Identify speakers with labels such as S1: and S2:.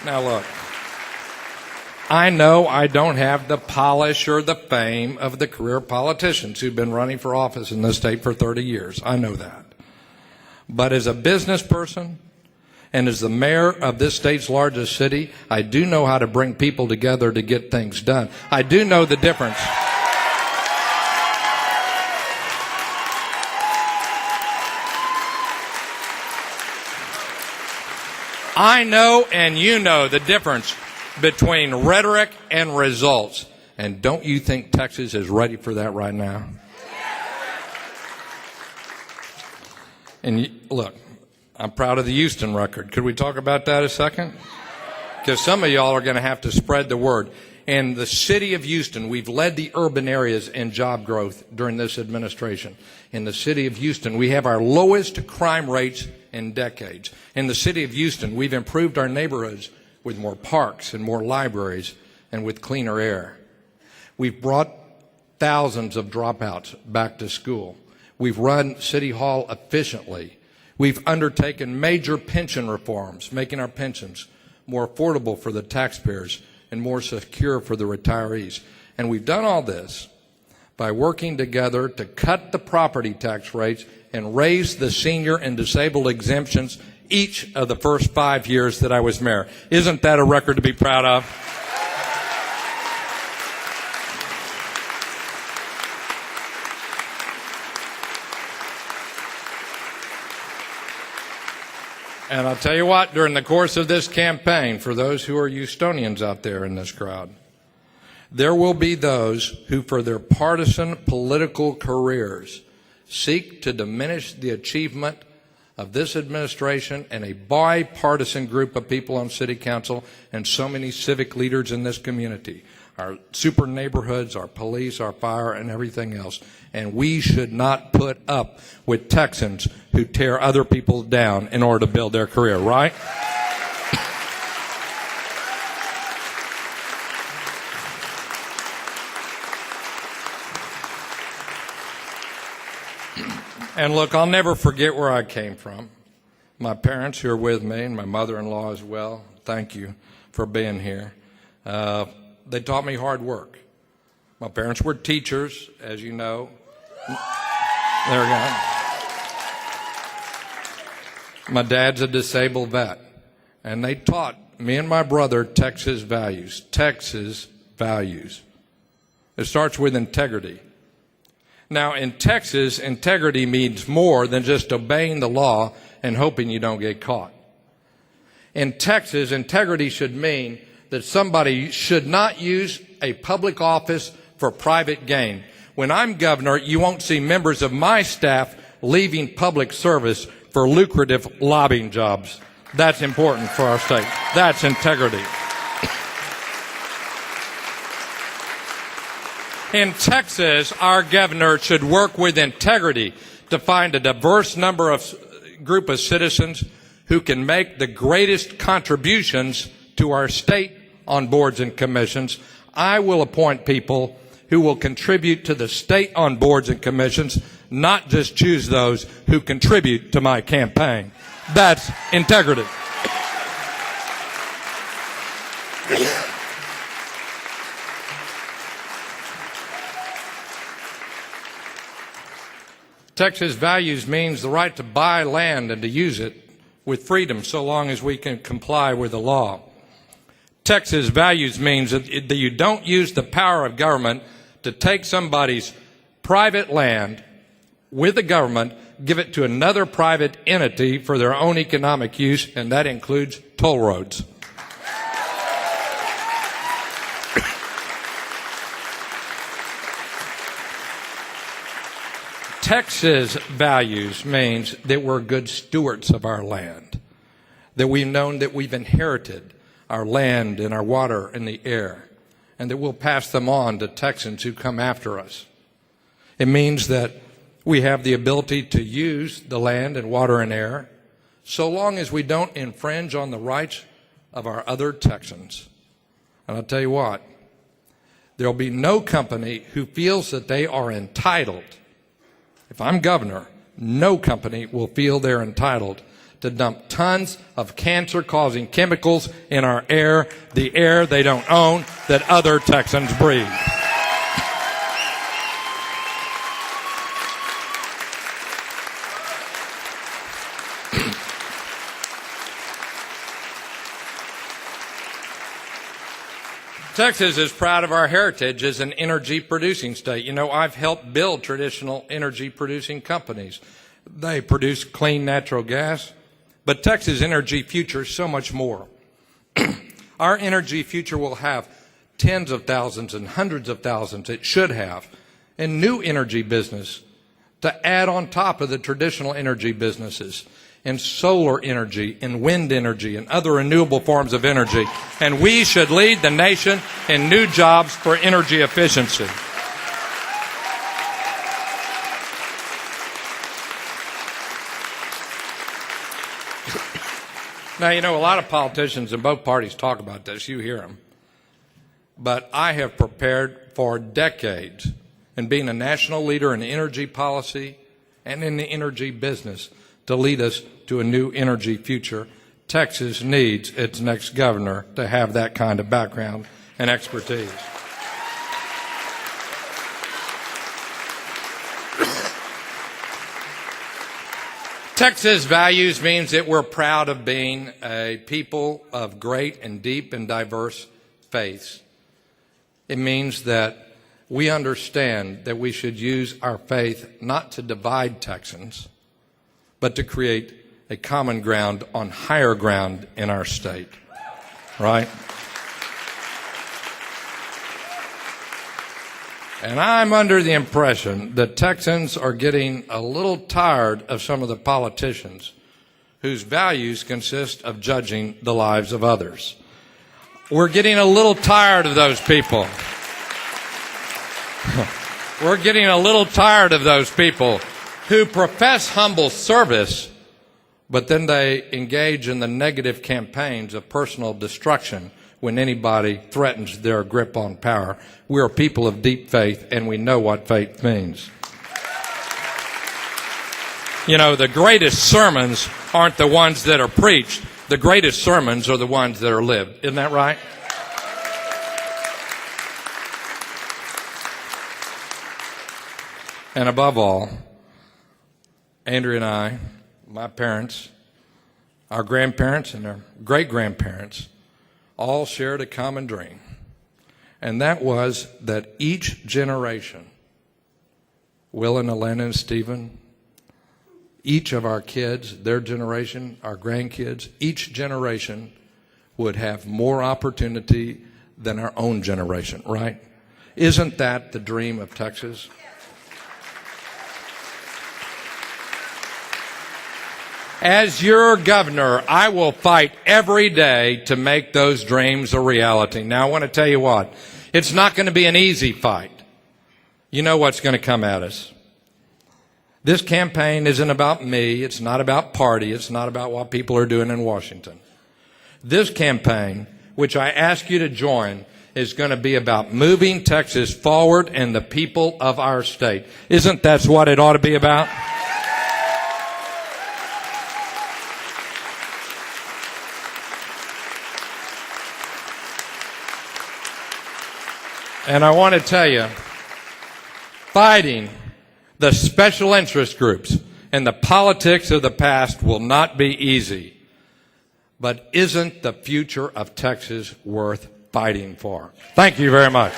S1: Now look, I know I don't have the polish or the fame of the career politicians who've been running for office in this state for 30 years. I know that. But as a business person and as the mayor of this state's largest city, I do know how to bring people together to get things done. I do know the difference. I know and you know the difference between rhetoric and results. And don't you think Texas is ready for that right now? And look, I'm proud of the Houston record. Could we talk about that a second? Because some of y'all are going to have to spread the word. In the city of Houston, we've led the urban areas in job growth during this administration. In the city of Houston, we have our lowest crime rates in decades. In the city of Houston, we've improved our neighborhoods with more parks and more libraries and with cleaner air. We've brought thousands of dropouts back to school. We've run City Hall efficiently. We've undertaken major pension reforms, making our pensions more affordable for the taxpayers and more secure for the retirees. And we've done all this by working together to cut the property tax rates and raise the senior and disabled exemptions each of the first 5 years that I was mayor. Isn't that a record to be proud of? And I'll tell you what, during the course of this campaign, for those who are Houstonians out there in this crowd, there will be those who, for their partisan political careers, seek to diminish the achievement of this administration and a bipartisan group of people on City Council and so many civic leaders in this community. Our super neighborhoods, our police, our fire, and everything else. And we should not put up with Texans who tear other people down in order to build their career, right? And look, I'll never forget where I came from. My parents who are with me, and my mother-in-law as well, thank you for being here. They taught me hard work. My parents were teachers, as you know. There we go. My dad's a disabled vet. And they taught me and my brother Texas values. Texas values. It starts with integrity. Now, in Texas, integrity means more than just obeying the law and hoping you don't get caught. In Texas, integrity should mean that somebody should not use a public office for private gain. When I'm governor, you won't see members of my staff leaving public service for lucrative lobbying jobs. That's important for our state. That's integrity. In Texas, our governor should work with integrity to find a diverse group of citizens who can make the greatest contributions to our state on boards and commissions. I will appoint people who will contribute to the state on boards and commissions, not just choose those who contribute to my campaign. That's integrity. Texas values means the right to buy land and to use it with freedom so long as we can comply with the law. Texas values means that you don't use the power of government to take somebody's private land with the government, give it to another private entity for their own economic use, and that includes toll roads. Texas values means that we're good stewards of our land, that we've known that we've inherited our land and our water and the air, and that we'll pass them on to Texans who come after us. It means that we have the ability to use the land and water and air so long as we don't infringe on the rights of our other Texans. And I'll tell you what, there'll be no company who feels that they are entitled. If I'm governor, no company will feel they're entitled to dump tons of cancer-causing chemicals in our air, the air they don't own, that other Texans breathe. Texas is proud of our heritage as an energy-producing state. You know, I've helped build traditional energy-producing companies. They produce clean natural gas, but Texas' energy future is so much more. Our energy future will have tens of thousands and hundreds of thousands, it should have, in new energy business to add on top of the traditional energy businesses, in solar energy, in wind energy, and other renewable forms of energy. And we should lead the nation in new jobs for energy efficiency. Now, you know, a lot of politicians in both parties talk about this. You hear them. But I have prepared for decades in being a national leader in energy policy and in the energy business to lead us to a new energy future. Texas needs its next governor to have that kind of background and expertise. Texas values means that we're proud of being a people of great and deep and diverse faiths. It means that we understand that we should use our faith not to divide Texans, but to create a common ground on higher ground in our state, right? And I'm under the impression that Texans are getting a little tired of some of the politicians whose values consist of judging the lives of others. We're getting a little tired of those people. We're getting a little tired of those people who profess humble service, but then they engage in the negative campaigns of personal destruction when anybody threatens their grip on power. We're a people of deep faith, and we know what faith means. You know, the greatest sermons aren't the ones that are preached. The greatest sermons are the ones that are lived. Isn't that right? And above all, Andrea and I, my parents, our grandparents, and our great-grandparents all shared a common dream, and that was that each generation, Will and Elena and Stephen, each of our kids, their generation, our grandkids, each generation would have more opportunity than our own generation, right? Isn't that the dream of Texas? As your governor, I will fight every day to make those dreams a reality. Now, I want to tell you what, it's not going to be an easy fight. You know what's going to come at us. This campaign isn't about me. It's not about party. It's not about what people are doing in Washington. This campaign, which I ask you to join, is going to be about moving Texas forward and the people of our state. Isn't that what it ought to be about? And I want to tell you, fighting the special interest groups and the politics of the past will not be easy. But isn't the future of Texas worth fighting for? Thank you very much.